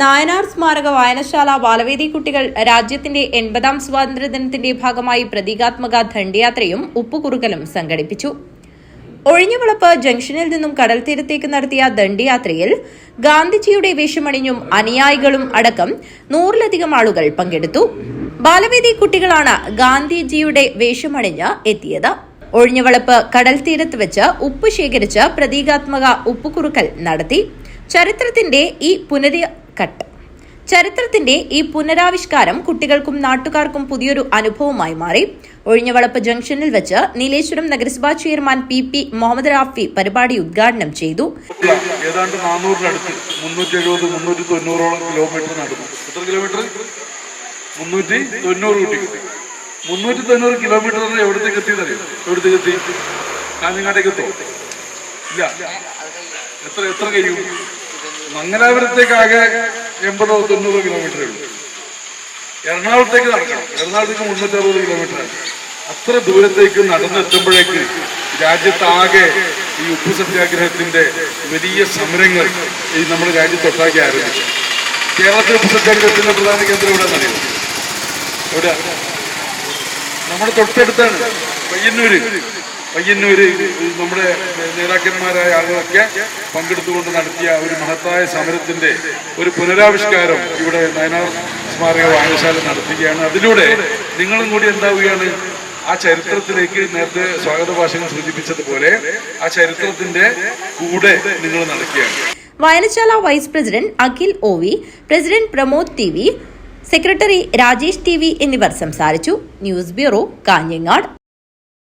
നായനാർ സ്മാരക വായനശാല ബാലവേദി കുട്ടികൾ രാജ്യത്തിന്റെ 80ാം സ്വാതന്ത്ര്യദിനത്തിന്റെ ഭാഗമായി പ്രതീകാത്മക ദണ്ഡിയാത്രയും ഉപ്പുകുറുക്കലും സംഘടിപ്പിച്ചു. ഒഴിഞ്ഞവളപ്പ് ജംഗ്ഷനിൽ നിന്നും കടൽ തീരത്തേക്ക് നടത്തിയ ദണ്ഡിയാത്രയിൽ ഗാന്ധിജിയുടെ വേഷമണിഞ്ഞും അനുയായികളും അടക്കം 100-ലധികം ആളുകൾ പങ്കെടുത്തു. ബാലവേദി കുട്ടികളാണ് ഗാന്ധിജിയുടെ വേഷമണിഞ്ഞ് എത്തിയത്. ഒഴിഞ്ഞവളപ്പ് കടൽ തീരത്ത് വെച്ച് ഉപ്പ് ശേഖരിച്ച് പ്രതീകാത്മക ഉപ്പുകുറുക്കൽ നടത്തി. ചരിത്രത്തിന്റെ ഈ പുനരാവിഷ്കാരം കുട്ടികൾക്കും നാട്ടുകാർക്കും പുതിയൊരു അനുഭവമായി മാറി. ഒഴിഞ്ഞവളപ്പ് ജംഗ്ഷനിൽ വെച്ച് നീലേശ്വരം നഗരസഭാ ചെയർമാൻ PP മുഹമ്മദ് റാഫി പരിപാടി ഉദ്ഘാടനം ചെയ്തു. ഏതാണ്ട് 400-നടുത്ത് 370-390 കിലോമീറ്റർ നടന്നു. എത്ര കിലോമീറ്റർ? 390 കുട്ടികൾ. 390 കിലോമീറ്റർ എവിടത്തേക്ക് എത്തിയെന്നറിയോ? എവിടത്തേക്ക് എത്തി? കാഞ്ഞങ്ങാട്ടേക്ക് എത്തോ? ഇല്ല. എത്ര കഴിയും? മംഗലാപുരത്തേക്കാകെ 80-90 കിലോമീറ്ററേ ഉള്ളൂ. എറണാകുളത്തേക്ക് നടക്കണം. എറണാകുളത്തേക്ക് 360 കിലോമീറ്ററാണ്. അത്ര ദൂരത്തേക്ക് നടന്നെത്തുമ്പോഴേക്ക് രാജ്യത്താകെ ഈ ഉപ്പു സത്യാഗ്രഹത്തിന്റെ വലിയ സമരങ്ങൾ ഈ നമ്മുടെ രാജ്യത്തൊട്ടാകെ ആരംഭിച്ചു. കേരളത്തിൽ ഉപ്പു സത്യാഗ്രഹത്തിന്റെ പ്രധാന കേന്ദ്രം എവിടെയാണെന്നറിയോ? എവിടെ? നമ്മുടെ തൊട്ടടുത്താണ് പയ്യന്നൂര് നമ്മുടെ നേതാക്കന്മാരായ ആളുകളൊക്കെ പങ്കെടുത്തുകൊണ്ട് നടത്തിയ ഒരു മഹത്തായ സമരത്തിന്റെ ഒരു പുനരാവിഷ്കാരം ഇവിടെ നായനാർ സ്മാരക വായനശാല നടത്തുകയാണ്. അതിലൂടെ നിങ്ങളും കൂടി എന്താവുകയാണ്? ആ ചരിത്രത്തിലേക്ക് നേരത്തെ സ്വാഗത ഭാഷകൾ സൂചിപ്പിച്ചതുപോലെ ആ ചരിത്രത്തിന്റെ കൂടെ നിങ്ങൾ നടക്കുകയാണ്. വായനശാല vice president Akhil OV, president Pramod TV, secretary Rajesh TV എന്നിവർ സംസാരിച്ചു. News bureau, Kanhangad.